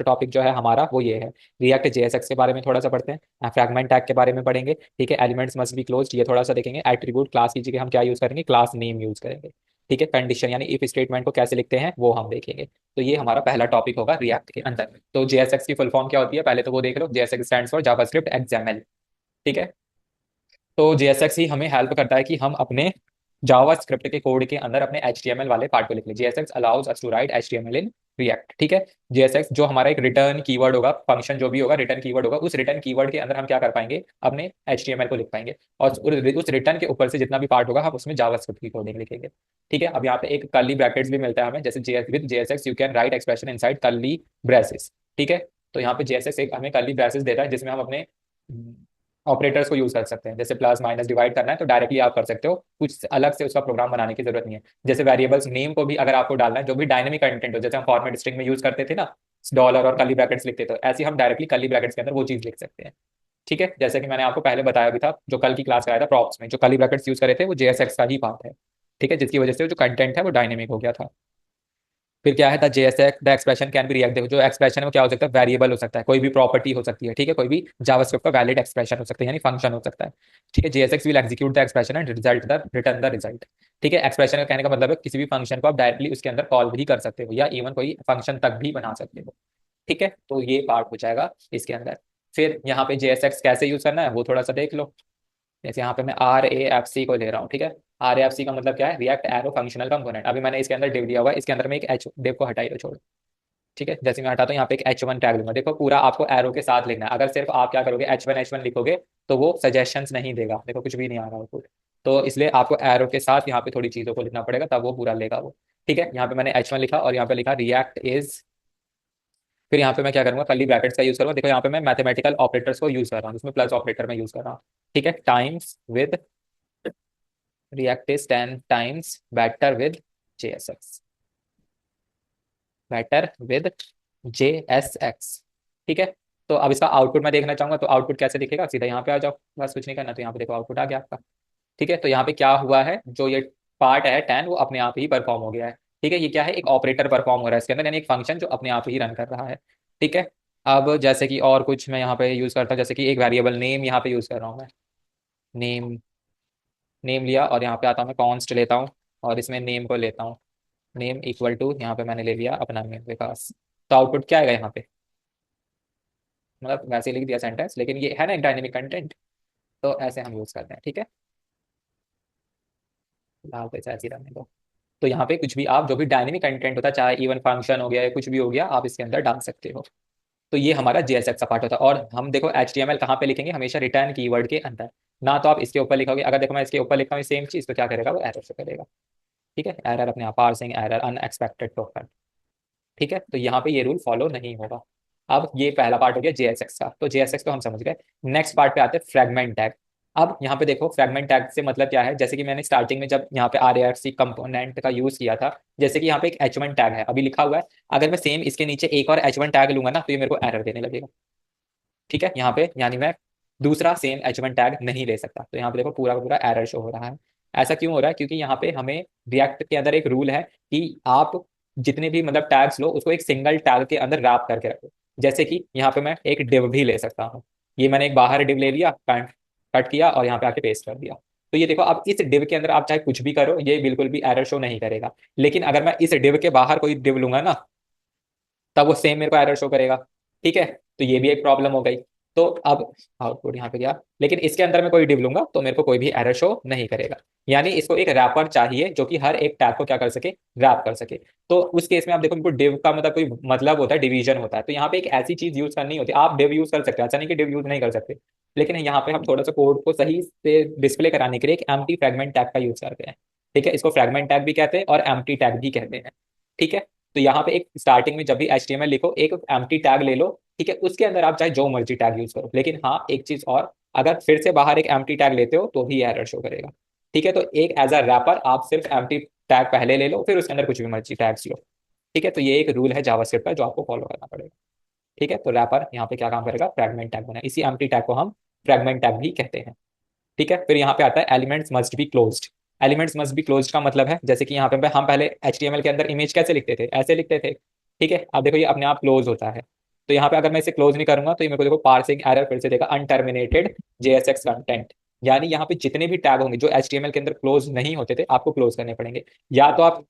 Next topic जो है हमारा वो ये है, रिएक्ट जेएसएक्स के बारे में थोड़ा सा पढ़ते हैं, फ्रैगमेंट टैग के बारे में पढ़ेंगे, ठीक है, एलिमेंट्स मस्ट बी क्लोज्ड ये थोड़ा सा देखेंगे, एट्रीब्यूट क्लास की जगह हम क्या यूज करेंगे, क्लास नेम यूज करेंगे, ठीक है, कंडीशन यानी इफ स्टेटमेंट को कैसे लिखते हैं वो हम देखेंगे। तो ये हमारा पहला टॉपिक होगा रिएक्ट के अंदर। तो जेएसएक्स की फुल फॉर्म क्या होती है पहले तो वो देख लो, JSX stands for JavaScript XML, ठीक है। तो जेएसएक्स ही हमें हेल्प करता है कि हम अपने जावा स्क्रिप्ट के कोड के अंदर अपने एचटीएमएल वाले पार्ट को लिख लें। JSX allows us to write HTML in React, ठीक है। जेएसएक्स जो हमारा एक रिटर्न कीवर्ड होगा, फंक्शन जो भी होगा रिटर्न कीवर्ड होगा, उस रिटर्न कीवर्ड के अंदर हम क्या कर पाएंगे, अपने एचटीएमएल को लिख पाएंगे, और उस रिटर्न के ऊपर से जितना भी पार्ट होगा हम उसमें जावा स्क्रिप्ट की कोडिंग लिखेंगे, ठीक है। अब यहाँ पे एक कर्ली ब्रैकेट्स भी मिलता है हमें, जैसे with JSX you can write expression inside curly braces, ठीक है। तो यहाँ पे जेएसएक्स एक हमें कर्ली ब्रेसेस देता है जिसमें हम अपने ऑपरेटर्स को यूज कर सकते हैं। जैसे प्लस माइनस डिवाइड करना है तो डायरेक्टली आप कर सकते हो, कुछ अलग से उसका प्रोग्राम बनाने की जरूरत नहीं है। जैसे वेरिएबल्स नेम को भी अगर आपको डालना है, जो भी डायनेमिक कंटेंट हो, जैसे हम फॉर्मेट स्ट्रिंग में यूज करते थे ना, डॉलर और कर्ली ब्रैकेट्स लिखते थे, तो ऐसे हम डायरेक्टली कर्ली ब्रैकेट्स के अंदर वो चीज लिख सकते हैं, ठीक है। जैसे कि मैंने आपको पहले बताया भी था, जो कल की क्लास कराया था प्रॉप्स में, जो कर्ली ब्रैकेट्स यूज करे थे वो जेएसएक्स का ही पार्ट है, ठीक है, जिसकी वजह से जो कंटेंट है वो डायनेमिक हो गया था। फिर क्या है, the JSX the expression can be react, देखो जो एक्सप्रेशन है वो क्या हो सकता है, वेरिएबल हो सकता है, कोई भी प्रॉपर्टी हो सकती है, ठीक है, कोई भी जावास्क्रिप्ट का वैलिड एक्सप्रेशन हो सकता है यानी फंक्शन हो सकता है, ठीक है। JSX will execute the expression and result the return the result, ठीक है। एक्सप्रेशन का कहने का मतलब है किसी भी फंक्शन को आप डायरेक्टली उसके अंदर कॉल भी कर सकते हो या इवन कोई फंक्शन तक भी बना सकते हो, ठीक है। तो ये पार्ट हो जाएगा इसके अंदर। फिर यहाँ पे जेएसएक्स कैसे यूज करना है वो थोड़ा सा देख लो। जैसे यहाँ पे मैं आर ए एफ सी को ले रहा हूँ, ठीक है। आर ए एफ सी का मतलब क्या है, रिएक्ट एरो फंक्शनल कंपोनेंट। अभी मैंने इसके अंदर डिव दिया हुआ है, इसके अंदर में एक एच डिव को हटाई दो, छोड़, ठीक है। जैसे मैं हटाता हूँ यहाँ पे एक H1 टैग लूंगा, देखो पूरा आपको एरो के साथ लिखना है। अगर सिर्फ आप क्या करोगे H1 लिखोगे तो वो सजेशंस नहीं देगा, देखो कुछ भी नहीं आ रहा आउटपुट। तो इसलिए आपको एरो के साथ यहाँ पे थोड़ी चीजों को लिखना पड़ेगा, तब वो पूरा लेगा वो, ठीक है। यहाँ पे मैंने H1 लिखा और यहाँ पे लिखा रिएक्ट इज, फिर यहाँ पे मैं क्या करूंगा, कर्ली ब्रैकेट्स का यूज करूंगा। देखो यहाँ पे मैं मैथमेटिकल ऑपरेटर्स को यूज कर रहा हूँ, जिसमें प्लस ऑपरेटर में यूज कर रहा हूँ, ठीक है। Times with react is 10 times better with JSX, better with JSX, ठीक है। तो अब इसका आउटपुट मैं देखना चाहूंगा, तो आउटपुट कैसे दिखेगा, सीधा यहाँ पे आ जाओ, बस कुछ नहीं करना। तो यहाँ पे देखो आउटपुट आ गया आपका, ठीक है। तो यहाँ पे क्या हुआ है, जो ये पार्ट है 10 वो अपने आप ही परफॉर्म हो गया है, ठीक है। ये क्या है, एक ऑपरेटर परफॉर्म हो रहा है इसके अंदर, यानी एक फंक्शन जो अपने आप ही रन कर रहा है, ठीक है। अब जैसे कि और कुछ मैं यहाँ पे यूज करता हूँ, जैसे कि एक वेरिएबल नेम यहाँ पे यूज कर रहा हूँ मैं, नेम, नेम लिया और यहाँ पे आता हूँ मैं कॉन्स्ट लेता हूँ और इसमें नेम को लेता हूँ, नेम इक्वल टू, यहाँ पे मैंने ले लिया अपना नेम विकास। तो आउटपुट क्या आएगा यहाँ पे, मतलब वैसे ही लिख दिया सेंटेंस, लेकिन ये है ना एक डायनेमिक कंटेंट, तो ऐसे हम यूज करते हैं, ठीक है। फिलहाल तो ऐसे ही रहने दो। तो यहाँ पे कुछ भी आप जो भी डायनेमिक कंटेंट होता है, चाहे इवन फंक्शन हो गया या कुछ भी हो गया, आप इसके अंदर डाल सकते हो। तो ये हमारा जेएसएक्स का पार्ट होता है। और हम देखो एचटीएमएल कहाँ पे लिखेंगे, हमेशा रिटर्न कीवर्ड के अंदर, ना तो आप इसके ऊपर लिखोगे। अगर देखो मैं इसके ऊपर लिखता हूँ सेम चीज, तो क्या करेगा वो, एरर से करेगा, ठीक है। एरर अपने आप, पार्सिंग एरर, अनएक्सपेक्टेड टोकन, ठीक है। तो यहाँ पे ये रूल फॉलो नहीं होगा। अब ये पहला पार्ट हो गया जेएसएक्स का, तो जेएसएक्स तो हम समझ गए। नेक्स्ट पार्ट पे आते हैं फ्रैगमेंट टैग। अब यहाँ पे देखो फ्रैगमेंट टैग से मतलब क्या है, जैसे कि मैंने स्टार्टिंग में जब यहाँ पे आरएफसी कंपोनेंट का यूज किया था, जैसे कि यहाँ पे एक H1 टैग है अभी लिखा हुआ है, अगर मैं सेम इसके नीचे एक और H1 टैग लूंगा ना, तो ये मेरे को एरर देने लगेगा, ठीक है। यहाँ पे यानी मैं दूसरा सेम H1 टैग नहीं ले सकता। तो यहाँ पे देखो पूरा का पूरा एरर शो हो रहा है। ऐसा क्यों हो रहा है, क्योंकि यहाँ पे हमें रिएक्ट के अंदर एक रूल है कि आप जितने भी मतलब टैग्स लो उसको एक सिंगल टैग के अंदर रैप करके रखो। जैसे कि यहाँ पे मैं एक डिव भी ले सकता हूँ, ये मैंने एक बाहर डिव ले लिया, कट कट किया और यहाँ पे आके पेस्ट कर दिया। तो ये देखो अब इस डिव के अंदर आप चाहे कुछ भी करो, ये बिल्कुल भी एरर शो नहीं करेगा। लेकिन अगर मैं इस डिव के बाहर कोई डिव लूंगा ना, तब वो सेम मेरे को एरर शो करेगा, ठीक है। तो ये भी एक प्रॉब्लम हो गई। तो अब आउटपुट यहाँ पे गया, लेकिन इसके अंदर मैं कोई डिव लूंगा तो मेरे को कोई भी एरर शो नहीं करेगा। यानी इसको एक रैपर चाहिए जो कि हर एक टैग को क्या कर सके, रैप कर सके। तो उस केस में आप देखो, इनको डिव का मतलब कोई मतलब होता है, डिवीजन होता है। तो यहाँ पे एक ऐसी चीज यूज करनी होती है, आप डिव यूज कर सकते हो, ऐसा नहीं कि डिव यूज नहीं कर सकते, लेकिन यहाँ पे हम थोड़ा सा कोड को सही से डिस्प्ले कराने के लिए एक एम्प्टी फ्रैगमेंट टैग का यूज करते हैं, ठीक है। इसको फ्रैगमेंट टैग भी कहते हैं और एम्प्टी टैग भी कहते हैं, ठीक है। तो यहाँ पे एक स्टार्टिंग में जब भी HTML लिखो, एक एम्प्टी टैग ले लो, ठीक है। उसके अंदर आप चाहे जो मर्जी टैग यूज करो, लेकिन हाँ एक चीज और, अगर फिर से बाहर एक एम्प्टी टैग लेते हो तो भी एरर शो करेगा, ठीक है। तो एक एज अ रैपर आप सिर्फ एम्प्टी टैग पहले ले लो, फिर उसके अंदर कुछ भी मर्जी टैग्स लो, ठीक है। तो ये एक रूल है जावास्क्रिप्ट का जो आपको फॉलो करना पड़ेगा, ठीक है। तो रैपर यहाँ पे क्या काम करेगा, फ्रैगमेंट टैग बना, इसी एम्प्टी टैग को हम फ्रैगमेंट टैग भी कहते हैं, ठीक है। फिर यहाँ पे आता है elements must be closed. Elements must be closed का मतलब है, जैसे कि यहाँ पे हम पहले HTML के अंदर इमेज कैसे लिखते थे, ऐसे लिखते थे, ठीक है। अब देखो ये अपने आप क्लोज होता है, तो यहाँ पे अगर मैं इसे क्लोज नहीं करूंगा तो ये मेरे को देखो पार्सिंग एरर फिर से देगा, अनटर्मिनेटेड जेएसएक्स कंटेंट। यानी यहाँ पे जितने भी टैग होंगे जो एचटीएमएल के अंदर क्लोज नहीं होते थे आपको क्लोज करने पड़ेंगे। या तो आप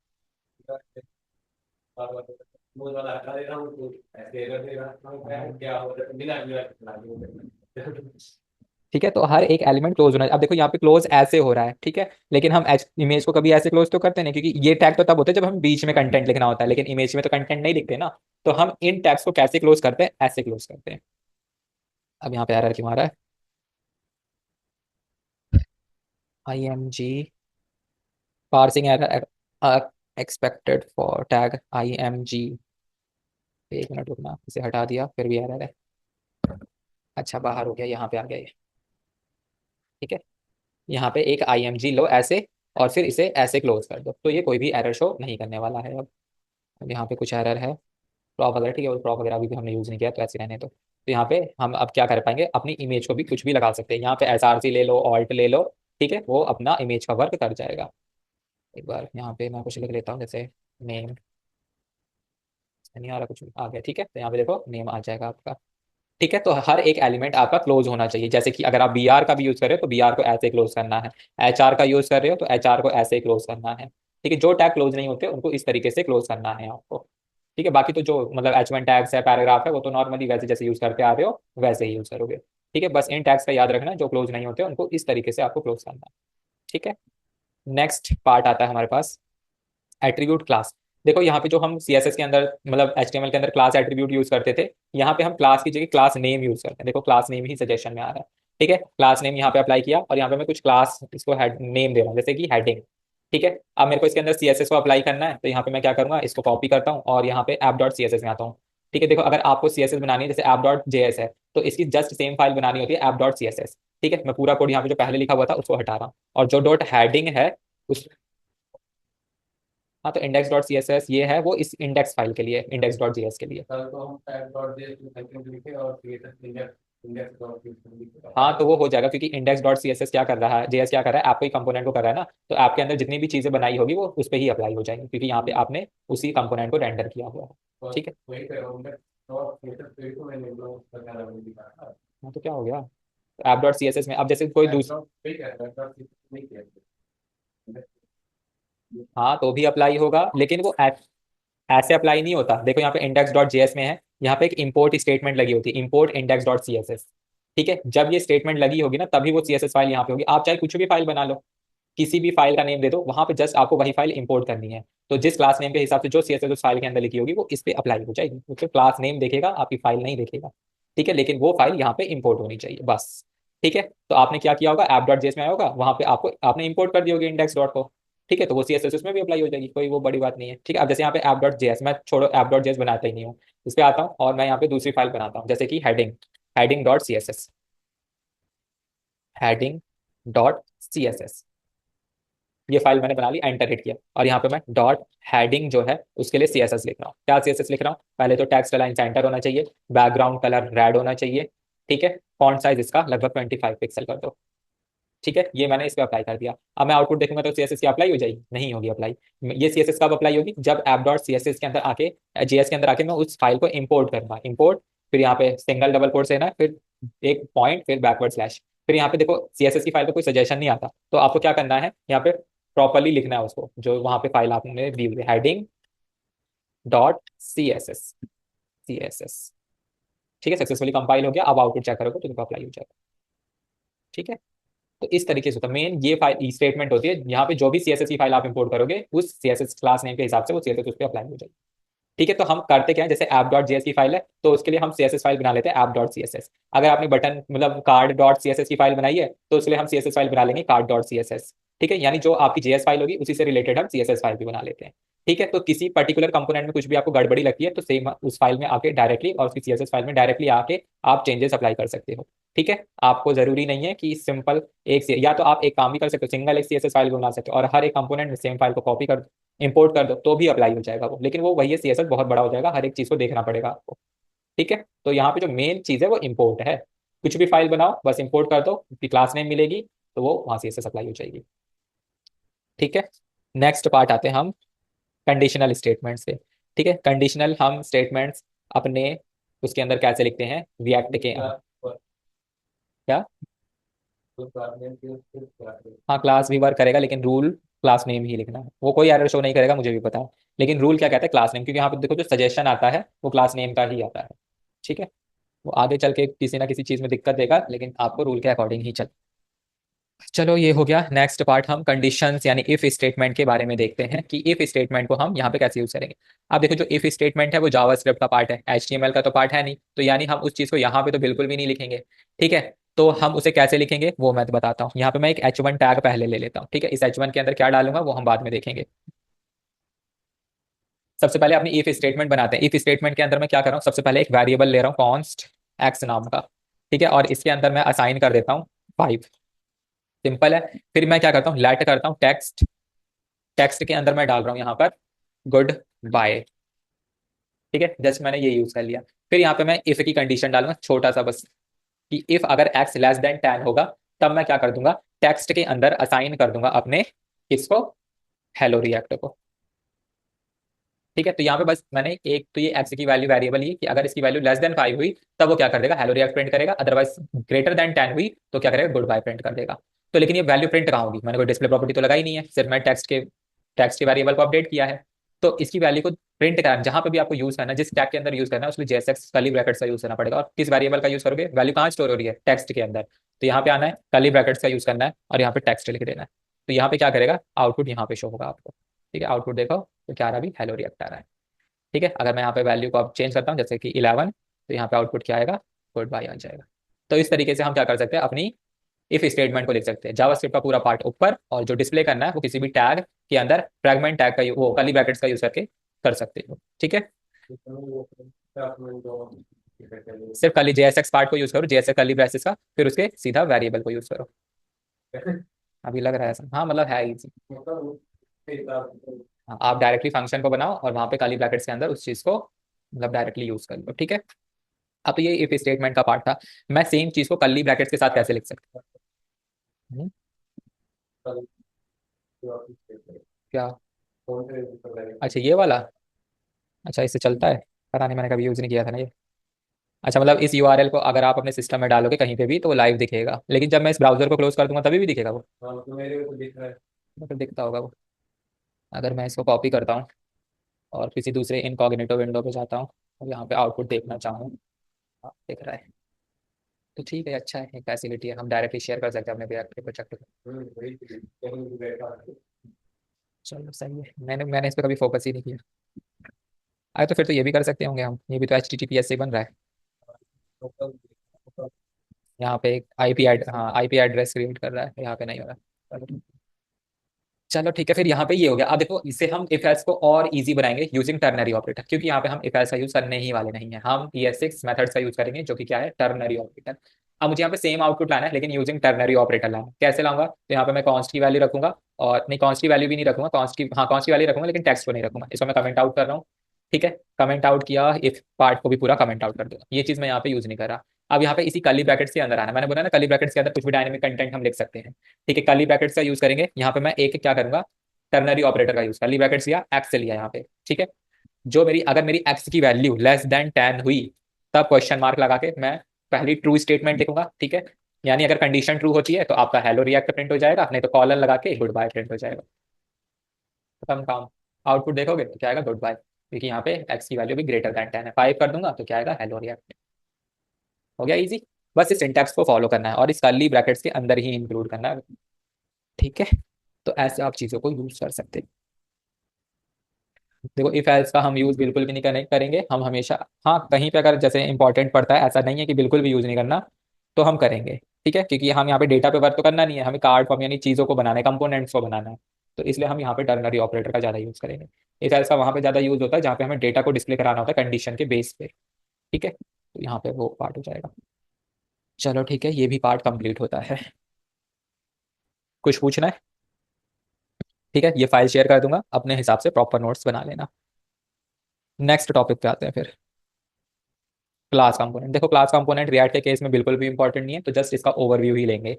ठीक है, तो हर एक एलिमेंट क्लोज होना है। अब देखो यहाँ पे क्लोज ऐसे हो रहा है, ठीक है, लेकिन हम इमेज को कभी ऐसे क्लोज तो करते नहीं, क्योंकि ये टैग तो तब होते हैं जब हम बीच में कंटेंट लिखना होता है, लेकिन इमेज में तो कंटेंट नहीं लिखते ना। तो हम इन टैग्स को कैसे क्लोज करते हैं, ऐसे क्लोज करते हैं। अब यहाँ पे एरर क्यों आ रहा है, IMG parsing error expected for tag IMG। एक मिनट रुकना, इसे हटा दिया फिर भी एरर है। अच्छा बाहर हो गया, यहाँ पे आ गया ये, ठीक है। यहाँ पे एक IMG लो ऐसे, और फिर इसे ऐसे क्लोज कर दो, तो ये कोई भी एरर शो नहीं करने वाला है। अब यहाँ पे कुछ एरर है, प्रॉप वगैरह, ठीक है, वो प्रॉप वगैरह अभी भी हमने यूज नहीं किया तो ऐसे रहने दो। तो यहाँ पे हम अब क्या कर पाएंगे, अपनी इमेज को भी कुछ भी लगा सकते हैं। यहाँ पे SRC ले लो, ऑल्ट ले लो, ठीक है, वो अपना इमेज का वर्क कर जाएगा। एक बार यहाँ पे मैं कुछ लिख लेता हूँ, जैसे नेम, नहीं आ रहा, कुछ आ गया, ठीक है, तो यहाँ पे देखो नेम आ जाएगा आपका। ठीक है, तो हर एक एलिमेंट आपका क्लोज होना चाहिए। जैसे कि अगर आप BR का भी यूज कर रहे हो तो BR को ऐसे क्लोज करना है, HR का यूज कर रहे हो तो HR को ऐसे क्लोज करना है। ठीक है, जो टैग क्लोज नहीं होते उनको इस तरीके से क्लोज करना है आपको। ठीक है, बाकी तो जो मतलब H1 टैग्स है, पैराग्राफ है, वो तो नॉर्मली वैसे जैसे यूज करते आ रहे हो वैसे ही यूज करोगे। ठीक है, बस इन टैग्स का याद रखना, जो क्लोज नहीं होते उनको इस तरीके से आपको क्लोज करना है। ठीक है, नेक्स्ट पार्ट आता है हमारे पास एट्रीब्यूट क्लास। देखो यहाँ पे जो हम CSS के अंदर मतलब HTML के अंदर क्लास एट्रीब्यूट यूज करते थे, यहाँ पे हम क्लास की जगह क्लास नेम यूज करते हैं। देखो क्लास नेम ही सजेशन में आ रहा है। ठीक है, क्लास नेम यहाँ पे अप्लाई किया और यहाँ पे मैं कुछ क्लास इसको नेम दे रहा हूँ, जैसे कि हेडिंग। ठीक है, अब मेरे को इसके अंदर CSS को अप्लाई करना है, तो यहाँ पे मैं क्या करूंगा, इसको कॉपी करता हूँ और यहाँ पे app.css में आता हूँ। ठीक है, देखो अगर आपको CSS बनानी है, जैसे app.js है, तो इसकी जस्ट सेम फाइल बनानी होती है app.css। ठीक है, मैं पूरा कोड यहाँ पे जो पहले लिखा हुआ था उसको हटा रहा हूँ, और जो डॉट हेडिंग है उस, हाँ, तो index.css ये है वो इस इंडेक्स फाइल के लिए, index.js के लिए। हाँ, तो वो हो जाएगा, क्योंकि index.css क्या कर रहा है, JS क्या कर रहा है, आपको ही कंपोनेंट को कर रहा है ना, तो ऐप के अंदर जितनी भी चीजें बनाई होगी वो उस पर ही अप्लाई हो जाएंगी, क्योंकि यहाँ पे आपने उसी कंपोनेंट को रेंडर किया हुआ है। ठीक है, हाँ, तो क्या हो गया app.css में, अब जैसे कोई दूसरा, हाँ, तो भी अप्लाई होगा, लेकिन वो ऐसे अप्लाई नहीं होता। देखो यहाँ पे index.js में है, यहाँ पे एक इंपोर्ट स्टेटमेंट लगी होती है, इंपोर्ट index.css। ठीक है, जब ये स्टेटमेंट लगी होगी ना तभी वो CSS फाइल यहाँ पे होगी। आप चाहे कुछ भी फाइल बना लो, किसी भी फाइल का नेम दे दो, वहां पे जस्ट आपको वही फाइल इंपोर्ट करनी है। तो जिस क्लास नेम के हिसाब से जो CSS उस फाइल के अंदर लिखी होगी वो इस पे अप्लाई हो जाएगी। तो क्लास नेम देखेगा, आपकी फाइल नहीं देखेगा। ठीक है, लेकिन वो फाइल यहाँ पे इंपोर्ट होनी चाहिए बस। ठीक है, तो आपने क्या किया होगा, app.js में आया होगा, वहां पे आपको आपने इंपोर्ट कर दी होगी इंडेक्स डॉट को। ठीक है, तो वो CSS उसमें भी अप्लाई हो जाएगी, कोई वो बड़ी बात नहीं है। ठीक है, अब जैसे यहाँ पे app.js, मैं छोड़ो app.js बनाता ही नहीं हूँ, इस पे आता हूँ और मैं यहाँ पे दूसरी फाइल बनाता हूँ, जैसे कि heading.css, heading.css। ये फाइल मैंने बना ली, एंटर हिट किया, और यहाँ पे मैं डॉट हेडिंग जो है उसके लिए CSS लिख रहा हूँ। क्या CSS लिख रहा हूँ, पहले तो टेक्स्ट अलाइन सेंटर होना चाहिए, बैकग्राउंड कलर रेड होना चाहिए। ठीक है, फॉन्ट साइज इसका लगभग 25 पिक्सल कर दो। ठीक है, ये मैंने इस पे अप्लाई कर दिया। अब मैं आउटपुट देखूंगा तो CSS की अप्लाई हो जाएगी, नहीं होगी अप्लाई। ये CSS कब अप्लाई होगी, जब app.css के अंदर आके, JS के अंदर आके मैं उस फाइल को इंपोर्ट करूंगा, इंपोर्ट, फिर यहाँ पे सिंगल डबल कोट से ना, फिर एक पॉइंट, फिर बैकवर्ड स्लैश। फिर यहाँ पे देखो CSS की फाइल पे कोई सजेशन नहीं आता, तो आपको क्या करना है, यहाँ पे प्रॉपरली लिखना है उसको, जो वहां पे फाइल आपने दी हुई है, heading.css। ठीक है, सक्सेसफुली कंपाइल हो गया। अब आउटपुट चेक करोगे तो देखो अप्लाई हो जाएगा। ठीक है, तो इस तरीके से होता है। मेन ये फाइल स्टेटमेंट होती है, यहाँ पे जो भी CSS की फाइल आप इंपोर्ट करोगे उस CSS क्लास नेम के हिसाब से वो CSS उस पर अप्लाई हो जाएगी। ठीक है, तो हम करते क्या है, जैसे app.js की फाइल है तो उसके लिए हम CSS फाइल बना लेते हैं app.css। अगर आपने बटन मतलब card.css की फाइल बनाई है तो उसके लिए हम CSS फाइल बना लेंगे card.css। ठीक है, यानी जो आपकी JS फाइल होगी उसी से रिलेटेड हम CSS फाइल भी बना लेते हैं। ठीक है, तो किसी पर्टिकुलर कंपोनेंट में कुछ भी आपको गड़बड़ी लगती है तो सेम उस फाइल में आके डायरेक्टली, और उसकी CSS फाइल में डायरेक्टली आके आप चेंजेस अप्लाई कर सकते हो। ठीक है, आपको जरूरी नहीं है कि सिंपल एक से, या तो आप एक काम भी कर सकते हो, सिंगल एक CSS फाइल बना सकते हो और हर एक कंपोनेंट में सेम फाइल को कॉपी कर इंपोर्ट कर दो तो भी अप्लाई हो जाएगा वो, लेकिन वो वही है, CSS बहुत बड़ा हो जाएगा, हर एक चीज को देखना पड़ेगा आपको। ठीक है, तो यहाँ पे जो मेन चीज है वो इंपोर्ट है। कुछ भी फाइल बनाओ बस इंपोर्ट कर दो, उसकी क्लास नेम मिलेगी, तो वो वहां CSS अप्लाई हो जाएगी। ठीक है, नेक्स्ट पार्ट आते हैं हम कंडीशनल स्टेटमेंट्स पे। ठीक है, कंडीशनल हम स्टेटमेंट्स अपने उसके अंदर कैसे लिखते हैं रिएक्ट के क्या। हाँ क्लास भी वर्क करेगा लेकिन रूल क्लास नेम ही लिखना है, वो कोई एरर शो नहीं करेगा मुझे भी पता है। लेकिन रूल क्या कहता है क्लास नेम, क्योंकि यहाँ पे देखो जो सजेशन आता है वो क्लास नेम का ही आता है। ठीक है, वो आगे चल के किसी ना किसी चीज में दिक्कत देगा, लेकिन आपको रूल के अकॉर्डिंग ही चल। चलो ये हो गया। नेक्स्ट पार्ट हम कंडीशंस यानी इफ स्टेटमेंट के बारे में देखते हैं कि इफ स्टेटमेंट को हम यहाँ पे कैसे यूज करेंगे। अब देखो जो इफ स्टेटमेंट है वो जावास्क्रिप्ट का पार्ट है, एचटीएमएल का तो पार्ट है नहीं, तो यानी हम उस चीज को यहाँ पे तो बिल्कुल भी नहीं लिखेंगे। ठीक है, तो हम उसे कैसे लिखेंगे वो मैं तो बताता हूँ। यहाँ पे मैं एक H1 टैग पहले ले लेता हूँ। ठीक है, इस H1 के अंदर क्या डालूंगा वो हम बाद में देखेंगे। सबसे पहले अपनी इफ स्टेटमेंट बनाते हैं। इफ स्टेटमेंट के अंदर मैं क्या कर रहा हूँ, सबसे पहले एक वेरिएबल ले रहा हूँ कॉन्स्ट एक्स नाम का। ठीक है, और इसके अंदर मैं असाइन कर देता हूँ 5। सिंपल है। फिर मैं क्या करता हूँ, लेट करता हूँ टेक्स्ट। टेक्स्ट के अंदर मैं डाल रहा हूँ यहाँ पर गुड बाय। ठीक है, जस्ट मैंने ये यूज कर लिया। फिर यहाँ पे मैं इफ की कंडीशन डालूंगा छोटा सा बस, कि इफ अगर एक्स लेस देन 10 होगा तब मैं क्या कर दूंगा, टेक्स्ट के अंदर असाइन कर दूंगा अपने किसको, हेलो रिएक्ट को। ठीक है, तो यहाँ पे बस मैंने एक तो ये एक्स की वैल्यू वेरिएबल ये कि अगर इसकी वैल्यू लेस देन 5 हुई तब वो क्या कर देगा, हेलो रिएक्ट प्रिंट करेगा, अदरवाइज ग्रेटर देन 10 हुई तो क्या करेगा, गुड बाय प्रिंट कर देगा। तो लेकिन ये वैल्यू प्रिंट कहाँ होगी, मैंने कोई डिस्प्ले प्रॉपर्टी तो लगाई नहीं है, सिर्फ मैं टेक्स्ट के वेरिएबल को अपडेट किया है। तो इसकी वैल्यू को प्रिंट करना जहां पे भी आपको यूज करना है, जिस टैग के अंदर यूज करना है उसमें जेएसएक्स कर्ली ब्रैकेट्स का यूज करना पड़ेगा। और किस वेरिएबल का यूज करोगे, वैल्यू कहाँ स्टोर हो रही है, टेक्स्ट के अंदर, तो यहाँ पे आना है कर्ली ब्रैकेट्स का यूज करना है और यहाँ पे टेक्स्ट लिख देना है। तो यहाँ पे क्या करेगा, आउटपुट यहाँ पे शो होगा आपको। ठीक है, आउटपुट देखो तो क्या आ रहा है, अभी हेलो रिएक्ट आ रहा है। ठीक है, अगर मैं यहाँ पे वैल्यू को अब चेंज करता हूँ जैसे कि 11, तो यहाँ पे आउटपुट क्या आएगा, गुड बाय आ जाएगा। तो इस तरीके से हम क्या कर सकते हैं, अपनी इफ स्टेटमेंट को लिख सकते हैं। जावास्क्रिप्ट का पूरा पार्ट ऊपर, और जो डिस्प्ले करना है वो किसी भी टैग के अंदर फ्रैगमेंट टैग का वो कर्ली ब्रैकेट्स का यूज करके कर सकते हो। ठीक है, सिर्फ खाली जेएसएक्स पार्ट को यूज करो, जेएसएक्स कर्ली ब्रेसेस का, फिर उसके सीधा वेरिएबल को यूज करो। अभी लग रहा है ऐसा, हाँ मतलब है इजी। हाँ, आप डायरेक्टली फंक्शन को बनाओ और वहां पे कर्ली ब्रैकेट्स के अंदर उस चीज को मतलब डायरेक्टली यूज कर लो। ठीक है, अब तो ये इफ स्टेटमेंट का पार्ट था। मैं सेम चीज को कर्ली ब्रैकेट्स के साथ कैसे लिख सकता हूँ, क्या। अच्छा ये वाला, अच्छा इससे चलता है, पता नहीं मैंने कभी यूज नहीं किया था ना ये। अच्छा मतलब इस यूआरएल को अगर आप अपने सिस्टम में डालोगे कहीं पे भी तो वो लाइव दिखेगा, लेकिन जब मैं इस ब्राउजर को क्लोज कर दूंगा तभी भी दिखेगा वो। मतलब दिखता होगा वो। अगर मैं इसको कॉपी करता हूँ और किसी दूसरे इनकॉग्निटो विंडो पे जाता हूँ और यहाँ पे आउटपुट देखना चाहूँ, हाँ, दिख रहा है। तो ठीक है, अच्छा है, एक फैसिलिटी है, हम डायरेक्टली शेयर कर सकते हैं अपने प्रोजेक्ट को। चलो सही है, मैंने मैंने इस पर कभी फोकस ही नहीं किया। अरे तो फिर तो ये भी कर सकते होंगे हम, ये भी तो HTTPS से बन रहा है। यहाँ पे एक आईपी एड, हाँ आईपी एड्रेस क्रिएट कर रहा है, यहाँ पे नहीं हो रहा। चलो ठीक है, फिर यहाँ पे ये हो गया। अब देखो इसे हम इफ एल्स को और इजी बनाएंगे यूजिंग टर्नरी ऑपरेटर, क्योंकि यहाँ पे हम इफ एल्स का यूज करने ही वाले नहीं है, हम ES6 मेथड्स का यूज करेंगे जो कि क्या है, टर्नरी ऑपरेटर। अब मुझे यहाँ पे सेम आउटपुट लाना है लेकिन यूजिंग टर्नरी ऑपरेटर लाना है। कैसे लाऊंगा, तो यहाँ पे मैं कॉन्स्ट की वैल्यू रखूंगा, और नहीं कॉन्स्ट की वैल्यू भी नहीं रखूंगा, कॉन्स्ट की हाँ कॉन्स्ट की वैल्यू रखूंगा लेकिन टेक्स्ट को नहीं रखूंगा। इसको मैं कमेंट आउट कर रहा हूँ। ठीक है, कमेंट आउट किया, इफ पार्ट को भी पूरा कमेंट आउट कर दूंगा, ये चीज मैं यहाँ पे यूज नहीं कर रहा। अब यहाँ पे इसी कर्ली ब्रैकेट्स के अंदर आना, मैंने बोला ना कर्ली ब्रैकेट्स के अंदर कुछ भी डायनेमिक कंटेंट हम लिख सकते हैं। ठीक है, कर्ली ब्रैकेट्स का यूज करेंगे। यहाँ पे मैं एक क्या करूंगा, टर्नरी ऑपरेटर का यूज, कर्ली ब्रैकेट्स लिया, एक्स से लिया यहाँ पे। ठीक है, जो मेरी अगर मेरी एक्स की वैल्यू लेस देन 10 हुई तब क्वेश्चन मार्क लगा के मैं पहली ट्रू स्टेटमेंट लिखूंगा। ठीक है, यानी अगर कंडीशन ट्रू होती है तो आपका हेलो रिएक्ट प्रिंट हो जाएगा, नहीं तो कॉलन लगा के गुड बाय प्रिंट हो जाएगा। खत्म काम। आउटपुट देखोगे तो क्या आएगा, गुड बाय, क्योंकि यहाँ पे एक्स की वैल्यू भी ग्रेटर देन 10 है। 5 कर दूंगा तो क्या आएगा, हेलो रिएक्ट। हो गया इजी। बस इस सिंटैक्स को फॉलो करना है और इस कर्ली ब्रैकेट्स के अंदर ही इंक्लूड करना है। ठीक है, तो ऐसे आप चीजों को यूज कर सकते हैं। देखो इफ एल्स का हम यूज बिल्कुल भी नहीं करेंगे हम हमेशा। हाँ कहीं पे अगर जैसे इंपॉर्टेंट पड़ता है, ऐसा नहीं है कि बिल्कुल भी यूज नहीं करना, तो हम करेंगे। ठीक है, क्योंकि हम यहाँ पे डेटा पे वर्क तो करना नहीं है, हमें कार्ड फॉर्म यानी चीज़ों को बनाना है, कंपोनेंट्स को बनाना है। तो इसलिए हम यहाँ पे टर्नरी ऑपरेटर का ज़्यादा यूज करेंगे। इफ एल्स का वहाँ पे ज़्यादा यूज होता है जहाँ पे हमें डेटा को डिस्प्ले कराना होता है कंडीशन के बेस पे। ठीक है, तो यहाँ पे वो पार्ट हो जाएगा। चलो ठीक है, ये भी पार्ट कंप्लीट होता है। कुछ पूछना है, ठीक है, ये फाइल शेयर कर दूंगा, अपने हिसाब से प्रॉपर नोट्स बना लेना। नेक्स्ट टॉपिक पे आते हैं फिर, क्लास कंपोनेंट। देखो क्लास कंपोनेंट रिएक्ट के केस में बिल्कुल भी इंपॉर्टेंट नहीं है, तो जस्ट इसका ओवरव्यू ही लेंगे।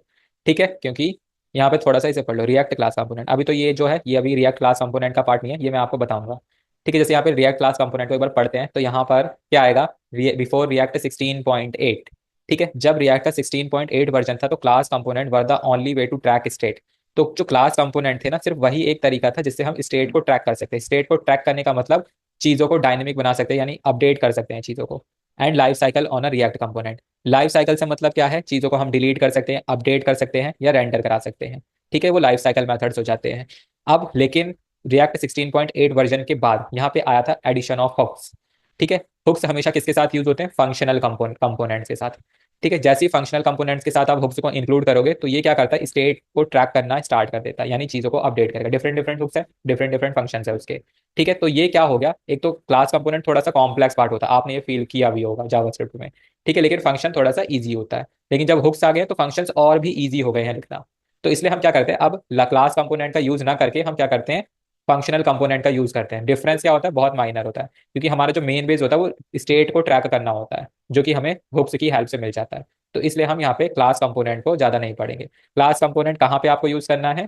ठीक है, क्योंकि यहाँ पे थोड़ा सा इसे पढ़ लो, रिएक्ट क्लास कंपोनेंट। अभी तो ये जो है ये अभी रिएक्ट क्लास कंपोनेंट का पार्ट नहीं है, ये मैं आपको बताऊंगा। ठीक है, जैसे यहाँ पे रिएक्ट क्लास कंपोनेंट को एक बार पढ़ते हैं तो यहाँ पर क्या आएगा, बिफोर रिएक्ट 16.8। ठीक है, जब रिएक्ट का 16.8 वर्जन था तो class component were the only way to track state. तो जो क्लास कंपोनेंट थे ना, सिर्फ वही एक तरीका था जिससे हम स्टेट को ट्रैक कर सकते हैं। स्टेट को ट्रैक करने का मतलब चीजों को डायनेमिक बना सकते हैं, यानी अपडेट कर सकते हैं चीजों को। And life cycle on a react component. Life cycle से मतलब क्या है, चीजों को हम डिलीट कर सकते हैं, अपडेट कर सकते हैं या रेंडर करा सकते हैं। ठीक है, वो लाइफ साइकिल मेथड्स हो जाते हैं। अब लेकिन रिएक्ट 16.8 वर्जन के बाद यहाँ पे आया था एडिशन ऑफ हुक्स। ठीक है, हुक्स हमेशा किसके साथ यूज होते हैं, फंक्शनल कंपोनेंट्स के साथ। ठीक है, जैसे ही फंक्शनल कंपोनेंट्स के साथ आप हुक्स को इंक्लूड करोगे तो ये क्या करता है, स्टेट को ट्रैक करना स्टार्ट कर देता है, यानी चीजों को अपडेट करेगा। डिफरेंट डिफरेंट हुक्स है, डिफरेंट डिफरेंट फंक्शंस है उसके। ठीक है, तो ये क्या हो गया, एक तो क्लास कंपोनेंट थोड़ा सा कॉम्प्लेक्स पार्ट होता है, आपने ये फील किया भी होगा जावास्क्रिप्ट में। ठीक है, लेकिन फंक्शन थोड़ा सा ईजी होता है। लेकिन जब हुक्स आ गए तो फंक्शंस और भी ईजी हो गए हैं लिखना। तो इसलिए हम क्या करते हैं, अब क्लास कंपोनेंट का यूज ना करके हम क्या करते हैं, फंक्शनल कंपोनेंट का यूज करते हैं। डिफरेंस क्या होता है, बहुत माइनर होता है, क्योंकि हमारा जो मेन बेस होता है वो स्टेट को ट्रैक करना होता है, जो कि हमें हुक्स की हेल्प से मिल जाता है। तो इसलिए हम यहाँ पे क्लास कंपोनेंट को ज्यादा नहीं पढ़ेंगे। क्लास कंपोनेंट कहाँ पे आपको यूज करना है,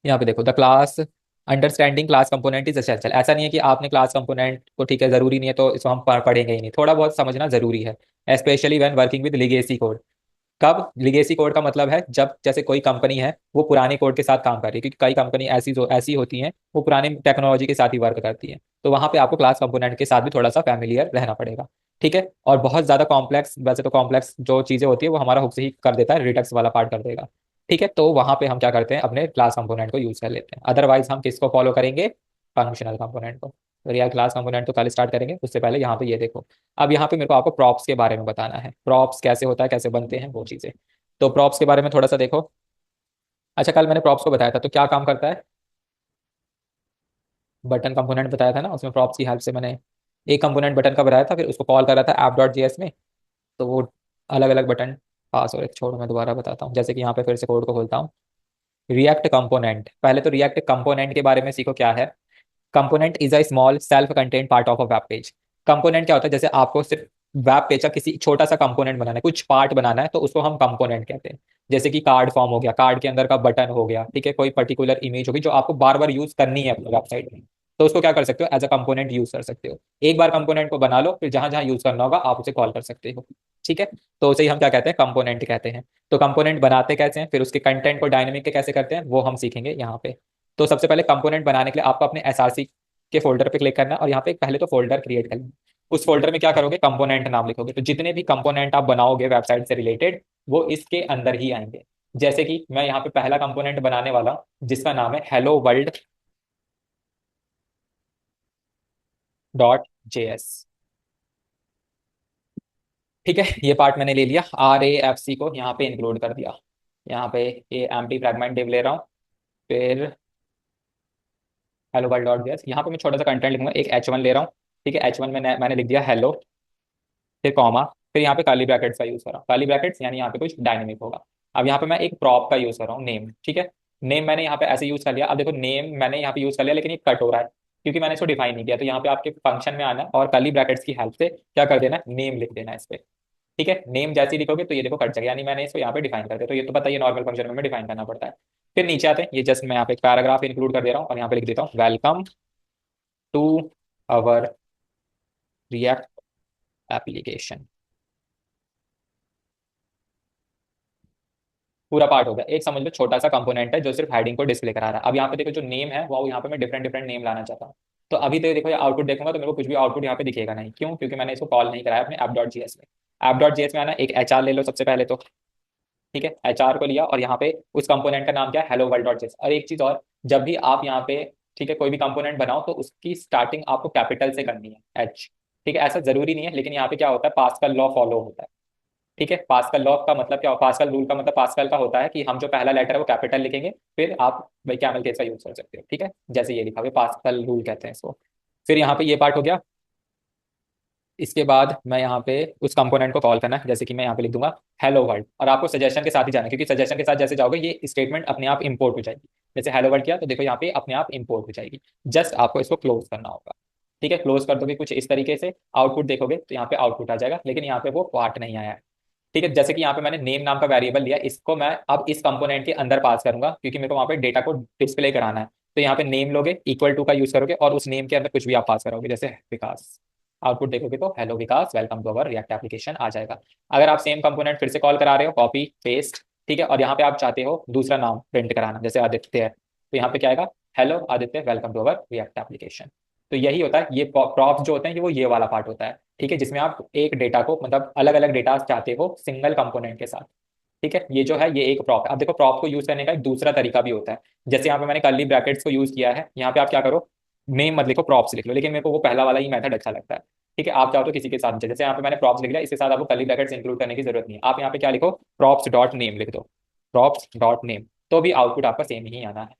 यहाँ पे देखो, the class understanding class component is essential. ऐसा नहीं है कि आपने क्लास कंपोनेंट को, ठीक है जरूरी नहीं है तो इसको हम पढ़ेंगे ही नहीं, थोड़ा बहुत समझना जरूरी है, specially when working with legacy code. कब, लिगेसी कोड का मतलब है जब जैसे कोई कंपनी है वो पुराने कोड के साथ काम कर रही है, क्योंकि कई कंपनी ऐसी होती हैं वो पुराने टेक्नोलॉजी के साथ ही वर्क करती है। तो वहां पे आपको क्लास कंपोनेंट के साथ भी थोड़ा सा फैमिलियर रहना पड़ेगा। ठीक है, और बहुत ज्यादा कॉम्प्लेक्स, वैसे तो कॉम्प्लेक्स जो चीजें होती है वो हमारा हुक से ही कर देता है, रिडक्स वाला पार्ट कर देगा। ठीक है, तो वहां पे हम क्या करते हैं, अपने क्लास कंपोनेंट को यूज कर लेते हैं। अदरवाइज हम किसको फॉलो करेंगे, फंक्शनल कंपोनेंट को। तो यार क्लास कंपोनेंट तो कल स्टार्ट करेंगे, उससे पहले यहाँ पे ये देखो। अब यहाँ पे मेरे को आपको प्रॉप्स के बारे में बताना है, प्रॉप्स कैसे होता है, कैसे बनते हैं वो चीजें। तो प्रॉप्स के बारे में थोड़ा सा देखो। अच्छा, कल मैंने प्रॉप्स को बताया था, तो क्या काम करता है, बटन कंपोनेंट बताया था ना, उसमें प्रॉप्स की हेल्प से मैंने एक कंपोनेंट बटन का बनाया था, फिर उसको कॉल कर रहा था app.js में। तो वो अलग अलग बटन पास हो रहे, छोड़ो मैं दोबारा बताता हूँ। जैसे कि यहाँ पे फिर से कोड को खोलता हूँ, रिएक्ट कंपोनेंट। पहले तो रिएक्ट कंपोनेंट के बारे में सीखो क्या है। Component is a small self contained part of a web page. Component क्या होता है, जैसे आपको सिर्फ वेब पेज का किसी छोटा सा कंपोनेंट बनाना है, कुछ पार्ट बनाना है, तो उसको हम कंपोनेंट कहते हैं। जैसे कि कार्ड फॉर्म हो गया, कार्ड के अंदर का बटन हो गया, ठीक है, कोई पर्टिकुलर इमेज होगी जो आपको बार बार यूज करनी है अपनी वेबसाइट में, तो उसको क्या कर सकते हो, एज अ कंपोनेंट यूज कर सकते हो। एक बार कंपोनेंट को बना लो, फिर जहां जहां यूज करना होगा आप उसे कॉल कर सकते हो। ठीक है, तो उसे ही हम क्या कहते हैं, कंपोनेंट कहते हैं। तो कंपोनेंट बनाते कैसे हैं, फिर उसके कंटेंट को डायनेमिक के कैसे करते हैं वो हम सीखेंगे यहाँ पे। तो सबसे पहले कंपोनेंट बनाने के लिए आपको अपने एसआरसी के फोल्डर पे क्लिक करना है, और यहाँ पे पहले तो फोल्डर क्रिएट कर लेना। उस फोल्डर में क्या करोगे, कंपोनेंट नाम लिखोगे, तो जितने भी कंपोनेंट आप बनाओगे वेबसाइट से रिलेटेड वो इसके अंदर ही आएंगे। जैसे कि मैं यहाँ पे पहला कंपोनेंट बनाने वाला हूँ जिसका नाम है हेलो वर्ल्ड .js। ठीक है, ये पार्ट मैंने ले लिया, RAFC को यहाँ पे इंक्लूड कर दिया। यहाँ पे ये एम्प्टी फ्रैगमेंट डिव ले रहा हूँ, फिर हेलो वर्ल्ड .js। यहाँ पे मैं छोटा सा कंटेंट लिखूंगा, एक H1 ले रहा हूँ। ठीक है, H1 में मैंने लिख दिया हेलो, फिर कॉमा, फिर यहाँ पे काली ब्रैकेट्स का यूज कर रहा हूँ, काली ब्रैकेट्स यानी यहाँ पे कुछ डायनेमिक होगा। अब यहाँ पे मैं एक प्रॉप का यूज कर रहा हूँ, नेम। ठीक है, नेम मैंने यहाँ पे ऐसे यूज कर लिया। अब देखो, नेम मैंने यहाँ पे यूज कर लिया लेकिन ये कट हो रहा है क्योंकि मैंने इसको डिफाइन नहीं किया। तो यहाँ पे आपके फंक्शन में आना है और काली ब्रैकेट्स की हेल्प से क्या कर देना, नेम लिख देना है इस पे। ठीक है, नेम जैसे ही लिखोगे तो ये देखो कट जाएगा, यानी मैंने इसको यहाँ पे डिफाइन कर दिया। तो ये तो पता है, ये नॉर्मल फंक्शन में डिफाइन करना पड़ता है। फिर नीचे आते हैं, ये जस्ट मैं यहाँ पे एक पैराग्राफ इंक्लूड कर दे रहा हूँ और यहाँ पे लिख देता हूँ, welcome to our React application. पूरा पार्ट हो गया, एक समझ लो छोटा सा कंपोनेंट है जो सिर्फ हेडिंग को डिस्प्ले करा रहा है। अब यहाँ पे देखो, जो नेम है वो यहाँ पे मैं डिफरेंट डिफरेंट नेम लाना चाहता हूँ। तो अभी तो देखो, ये आउटपुट देखूंगा तो मेरे को कुछ भी आउटपुट यहाँ पे दिखेगा नहीं, क्यों, क्योंकि मैंने इसको कॉल नहीं कराया अपने app.js में। app.js में आना, एक HR ले लो सबसे पहले तो। ठीक है, HR को लिया और यहाँ पे उस कंपोनेंट का नाम क्या है, हेलो वर्ल्ड .js। और एक चीज और, जब भी आप यहाँ पे, ठीक है, कोई भी कंपोनेंट बनाओ तो उसकी स्टार्टिंग आपको कैपिटल से करनी है, H। ठीक है, ऐसा जरूरी नहीं है, लेकिन यहाँ पे क्या होता है, पास्कल लॉ फॉलो होता है। ठीक है, पास्कल लॉ का मतलब क्या, पास्कल रूल का मतलब पास्कल का होता है कि हम जो पहला लेटर है वो कैपिटल लिखेंगे, फिर आप भाई कैमल केस का यूज कर सकते हो। ठीक है, जैसे ये लिखा हुआ है, पास्कल रूल कहते हैं इसको। फिर यहाँ पे ये पार्ट हो गया। इसके बाद मैं यहाँ पे उस कंपोनेंट को कॉल करना है, जैसे कि मैं यहाँ पे लिख दूंगा हेलो वर्ल्ड, और आपको सजेशन के साथ ही जाना है, क्योंकि सजेशन के साथ जैसे जाओगे ये स्टेटमेंट अपने आप इंपोर्ट हो जाएगी। जैसे हेलो वर्ल्ड किया तो देखो यहाँ पे अपने आप इंपोर्ट हो जाएगी। जस्ट आपको इसको क्लोज करना होगा। ठीक है, क्लोज कर दोगे कुछ इस तरीके से, आउटपुट देखोगे तो यहाँ पे आउटपुट आ जाएगा, लेकिन यहाँ पे वो पार्ट नहीं आया है। ठीक है, जैसे कि यहाँ पे मैंने नेम नाम का वेरिएबल लिया, इसको मैं अब इस कंपोनेंट के अंदर पास करूंगा क्योंकि मेरे को वहाँ पे डेटा को डिस्प्ले कराना है। तो यहाँ पे नेम लोगे, इक्वल टू का यूज करोगे और उस नेम के अंदर कुछ भी आप पास करोगे, जैसे विकास। आउटपुट देखोगे तो hello Vikas welcome to our React application आ जाएगा। अगर आप सेम कंपोनेंट फिर से कॉल करा रहे हो, कॉपी पेस्ट, ठीक है, और यहाँ पे आप चाहते हो दूसरा नाम प्रिंट कराना, जैसे आदित्य है, तो यहाँ पे क्या आएगा, hello Aditya welcome to our React application. तो यही होता है, ये प्रॉप्स जो होते हैं, ये वाला पार्ट होता है, ठीक है, जिसमें आप एक डेटा को मतलब अलग अलग डेटा चाहते हो सिंगल कंपोनेंट के साथ। ठीक है, ये जो है ये एक प्रॉप है। अब देखो प्रॉप को यूज करने का एक दूसरा तरीका भी होता है, जैसे यहाँ पे मैंने कर्ली ब्रैकेट्स को यूज किया है, यहाँ पे आप क्या करो, नेम मत लिखो, प्रॉप्स लिख लो, लेकिन मेरे को वो पहला वाला ही मेथड अच्छा लगता है। ठीक है, आप चाहो तो किसी के साथ, जैसे यहाँ पे मैंने प्रॉप्स लिख लिया, इसके साथ आपको कर्ली ब्रैकेट्स इंक्लूड करने की जरूरत नहीं है, आप यहाँ पे क्या लिखो, प्रॉप्स डॉट नेम लिख दो, प्रॉप्स डॉट नेम, तो भी आउटपुट आपका सेम ही आना है।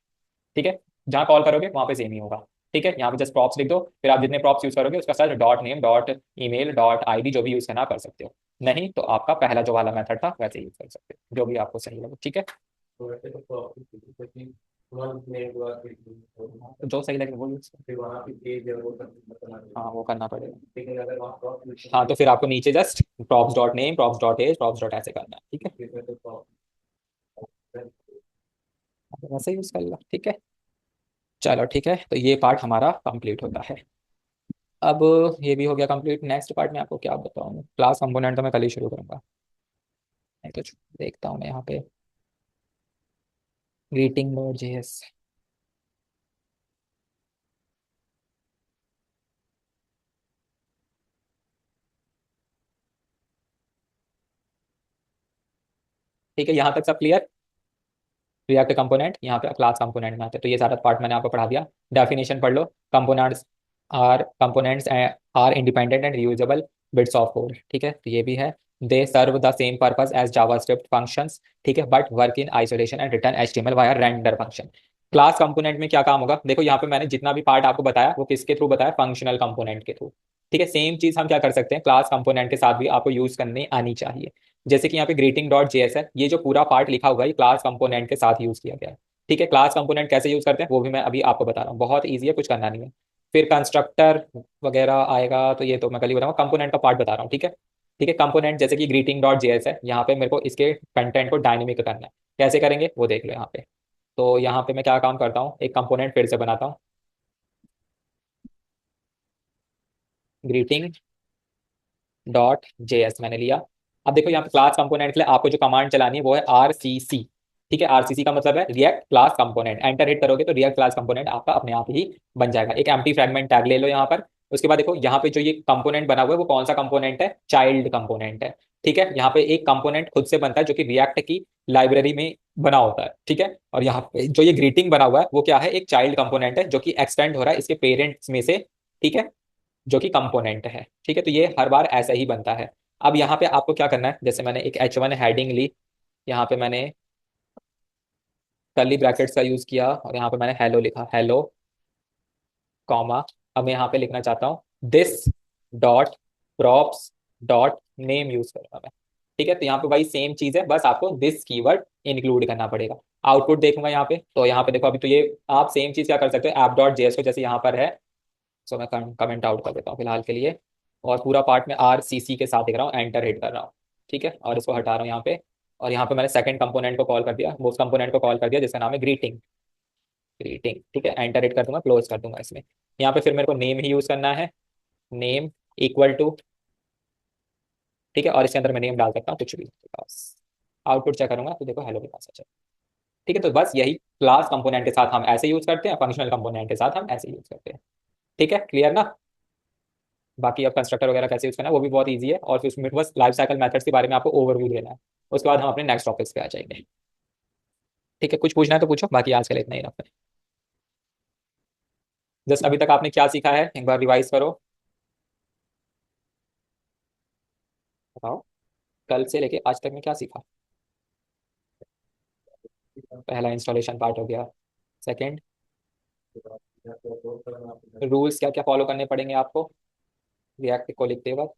ठीक है, जहां कॉल करोगे वहां पे सेम ही होगा। ठीक है, यहाँ पे जस्ट प्रॉप्स लिख दो, फिर आप जितने प्रॉप्स यूज करोगे उसका साथ dot name dot email dot ID जो भी यूज करना कर सकते हो, नहीं तो आपका पहला जो वाला मेथड था वैसे यूज कर सकते हो, जो भी आपको सही लगे। ठीक है, जो सही लगे वो यूज हाँ वो करना पड़ेगा। हाँ तो फिर आपको नीचे just props dot name props dot age props dot ऐसे करना है। ठीक है, वैसे यूज कर लो। ठीक है, चलो ठीक है, तो ये पार्ट हमारा कंप्लीट होता है। अब ये भी हो गया कंप्लीट। नेक्स्ट पार्ट में आपको क्या बताऊँ, क्लास कंपोनेंट तो मैं कल ही शुरू करूंगा। नहीं तो देखता हूँ मैं यहाँ पे ग्रीटिंग नोड जेएस। ठीक है, यहाँ तक सब क्लियर। रिएक्ट कंपोनेंट यहाँ पे क्लास कंपोनेंट में आते हैं, तो ये सारा पार्ट मैंने आपको पढ़ा दिया। डेफिनेशन पढ़ लो। Components are independent and reusable bits of code. ठीक है, तो ये भी है। They serve the same purpose as JavaScript functions. ठीक है, but work in isolation and return HTML via render function. Class component में क्या काम होगा, देखो यहाँ पे मैंने जितना भी पार्ट आपको बताया वो किसके थ्रू बताया, फंक्शनल कंपोनेंट के थ्रू। ठीक है, सेम चीज हम क्या कर सकते हैं, क्लास कंपोनेंट के साथ भी आपको यूज करनी आनी चाहिए। जैसे कि यहाँ पे ग्रीटिंग डॉट जेएस है, ये जो पूरा पार्ट लिखा हुआ है ये क्लास कंपोनेंट के साथ यूज किया गया है। ठीक है, क्लास कंपोनेंट कैसे यूज करते हैं वो भी मैं अभी आपको बता रहा हूँ, बहुत ईजी है, कुछ करना नहीं है। फिर कंस्ट्रक्टर वगैरह आएगा, तो ये तो मैं कल ही बताऊंगा, कंपोनेंट का पार्ट बता रहा हूँ। ठीक है, ठीक है, कंपोनेंट जैसे कि ग्रीटिंग डॉट जेएस है, यहाँ पे मेरे को इसके कंटेंट को डायनेमिक करना है, कैसे करेंगे वो देख लो यहाँ पे। तो यहाँ पे मैं क्या काम करता हूँ, एक कंपोनेंट फिर से बनाता हूँ, ग्रीटिंग डॉट जेएस मैंने लिया। अब देखो यहाँ पे क्लास कंपोनेंट के लिए आपको जो कमांड चलानी है वो है आरसीसी। ठीक है, आरसीसी का मतलब है react class component. Enter hit करोगे तो रिएक्ट क्लास कंपोनेंट आपका अपने आप ही बन जाएगा। एक एम्प्टी फ्रैगमेंट टैग ले लो यहाँ पर। उसके बाद देखो यहाँ पे जो ये कंपोनेंट बना हुआ है वो कौन सा कंपोनेंट है, चाइल्ड कंपोनेंट है। ठीक है, यहाँ पे एक कंपोनेंट खुद से बनता है जो कि रिएक्ट की लाइब्रेरी में बना होता है। ठीक है, और यहाँ पे जो ये ग्रीटिंग बना हुआ है वो क्या है, एक चाइल्ड कंपोनेंट है जो कि एक्सटेंड हो रहा है इसके पेरेंट्स में से। ठीक है, जो कि कंपोनेंट है। ठीक है, तो ये हर बार ऐसा ही बनता है। अब यहाँ पे आपको क्या करना है, जैसे मैंने एक H1 हेडिंग ली, यहाँ पे मैंने कर्ली ब्रैकेट्स का यूज किया और यहाँ पे मैंने हेलो लिखा, हेलो कॉमा। अब मैं यहाँ पे लिखना चाहता हूँ this dot props dot name use करूंगा मैं। ठीक है, तो यहाँ पे भाई सेम चीज है, बस आपको दिस कीवर्ड इंक्लूड करना पड़ेगा। आउटपुट देखूंगा यहाँ पे, तो यहाँ पे देखो अभी तो ये आप सेम चीज क्या कर सकते हो, ऐप डॉट जेएस को जैसे यहाँ पर है, सो मैं कमेंट आउट कर देता हूँ फिलहाल के लिए। और पूरा पार्ट में आर सी सी के साथ लिख रहा हूँ, एंटर हिट कर रहा हूँ। ठीक है, और इसको हटा रहा हूँ यहाँ पे। और यहाँ पे मैंने सेकंड कंपोनेंट को कॉल कर दिया, उस कंपोनेंट को कॉल कर दिया जिसका नाम है ग्रीटिंग। ग्रीटिंग, ठीक है, एंटर हिट कर दूंगा, क्लोज कर दूंगा इसमें। यहाँ पे फिर मेरे को नेम ही यूज करना है, नेम इक्वल टू। ठीक है, और इसके अंदर मैं नेम डाल सकता हूँ कुछ भी, बस आउटपुट चेक करूंगा तो देखो हेलो के पास अच्छा। ठीक है, तो बस यही क्लास कंपोनेंट के साथ हम ऐसे यूज करते हैं, फंक्शनल कंपोनेंट के साथ हम ऐसे यूज करते हैं। ठीक है, क्लियर ना। बाकी अब कंस्ट्रक्टर वगैरह कैसे यूज करना है वो भी बहुत ईजी है, और फिर उसमें बस लाइफ साइकिल मेथड्स के बारे में आपको ओवरव्यू देना है। उसके बाद हम अपने नेक्स्ट टॉपिक्स पे आ जाएंगे। ठीक है, कुछ पूछना है तो पूछो, बाकी आज के लिए इतना ही रखते हैं। जस्ट अभी तक आपने क्या सीखा है एक बार रिवाइज करो, बताओ, कल से लेके आज तक में क्या सीखा। पहला इंस्टॉलेशन पार्ट हो गया। सेकंड, रूल्स क्या क्या फॉलो करने पड़ेंगे आपको रिएक्ट को लिखते वक्त।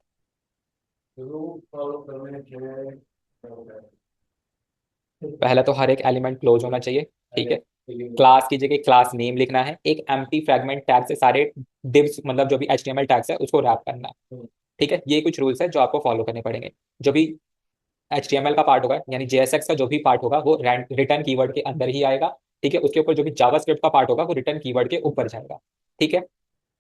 पहला तो हर एक एलिमेंट क्लोज होना चाहिए। ठीक है, क्लास की जगह क्लास नेम लिखना है, एक एम्प्टी फ्रैगमेंट टैग से सारे डिव्स मतलब जो भी एचटीएमएल टैग्स है उसको रैप करना है। ठीक है, ये कुछ रूल्स है जो आपको फॉलो करने पड़ेंगे। जो भी एचटीएमएल का पार्ट होगा यानी जेएसएक्स का जो भी पार्ट होगा वो रिटर्न कीवर्ड के अंदर ही आएगा। ठीक है, उसके ऊपर जो भी जावास्क्रिप्ट का पार्ट होगा वो रिटर्न कीवर्ड के ऊपर जाएगा। ठीक है,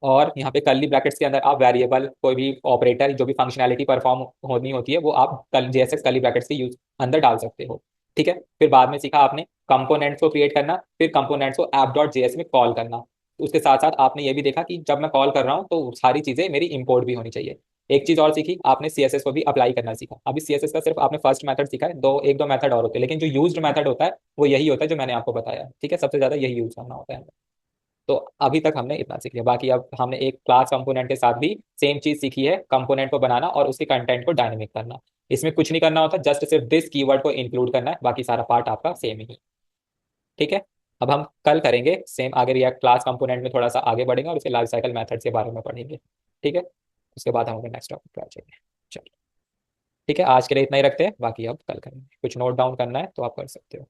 और यहाँ पे कर्ली ब्रैकेट्स के अंदर आप वेरिएबल कोई भी ऑपरेटर जो भी फंक्शनैलिटी परफॉर्म होनी होती है वो आप जेएसएक्स कर्ली ब्रैकेट्स के यूज अंदर डाल सकते हो। ठीक है, फिर बाद में सीखा आपने कंपोनेंट्स को क्रिएट करना, फिर कंपोनेंट्स को ऐप डॉट जेएस में कॉल करना। उसके साथ साथ आपने ये भी देखा कि जब मैं कॉल कर रहा हूँ तो सारी चीजें मेरी इंपोर्ट भी होनी चाहिए। एक चीज और सीखी आपने, सीएसएस को भी अप्लाई करना सीखा। अभी सीएसएस का सिर्फ आपने फर्स्ट मेथड सीखा है, एक दो मेथड और होते हैं, लेकिन जो यूज्ड मेथड होता है वो यही होता है जो मैंने आपको बताया। ठीक है, सबसे ज्यादा यही यूज करना होता है। तो अभी तक हमने इतना सीख लिया, बाकी अब हमने एक क्लास कंपोनेंट के साथ भी सेम चीज सीखी है, कंपोनेंट को बनाना और उसके कंटेंट को डायनेमिक करना। इसमें कुछ नहीं करना होता, जस्ट सिर्फ दिस कीवर्ड को इंक्लूड करना है, बाकी सारा पार्ट आपका सेम ही। ठीक है, अब हम कल करेंगे सेम आगे, रिएक्ट क्लास कंपोनेंट में थोड़ा सा आगे बढ़ेंगे और उसके लाइफ साइकिल मेथड्स के बारे में पढ़ेंगे। ठीक है, उसके बाद हम नेक्स्ट टॉपिक पे आ जाएंगे। चलो, ठीक है, आज के लिए इतना ही रखते हैं, बाकी अब कल करेंगे। कुछ नोट डाउन करना है तो आप कर सकते हो।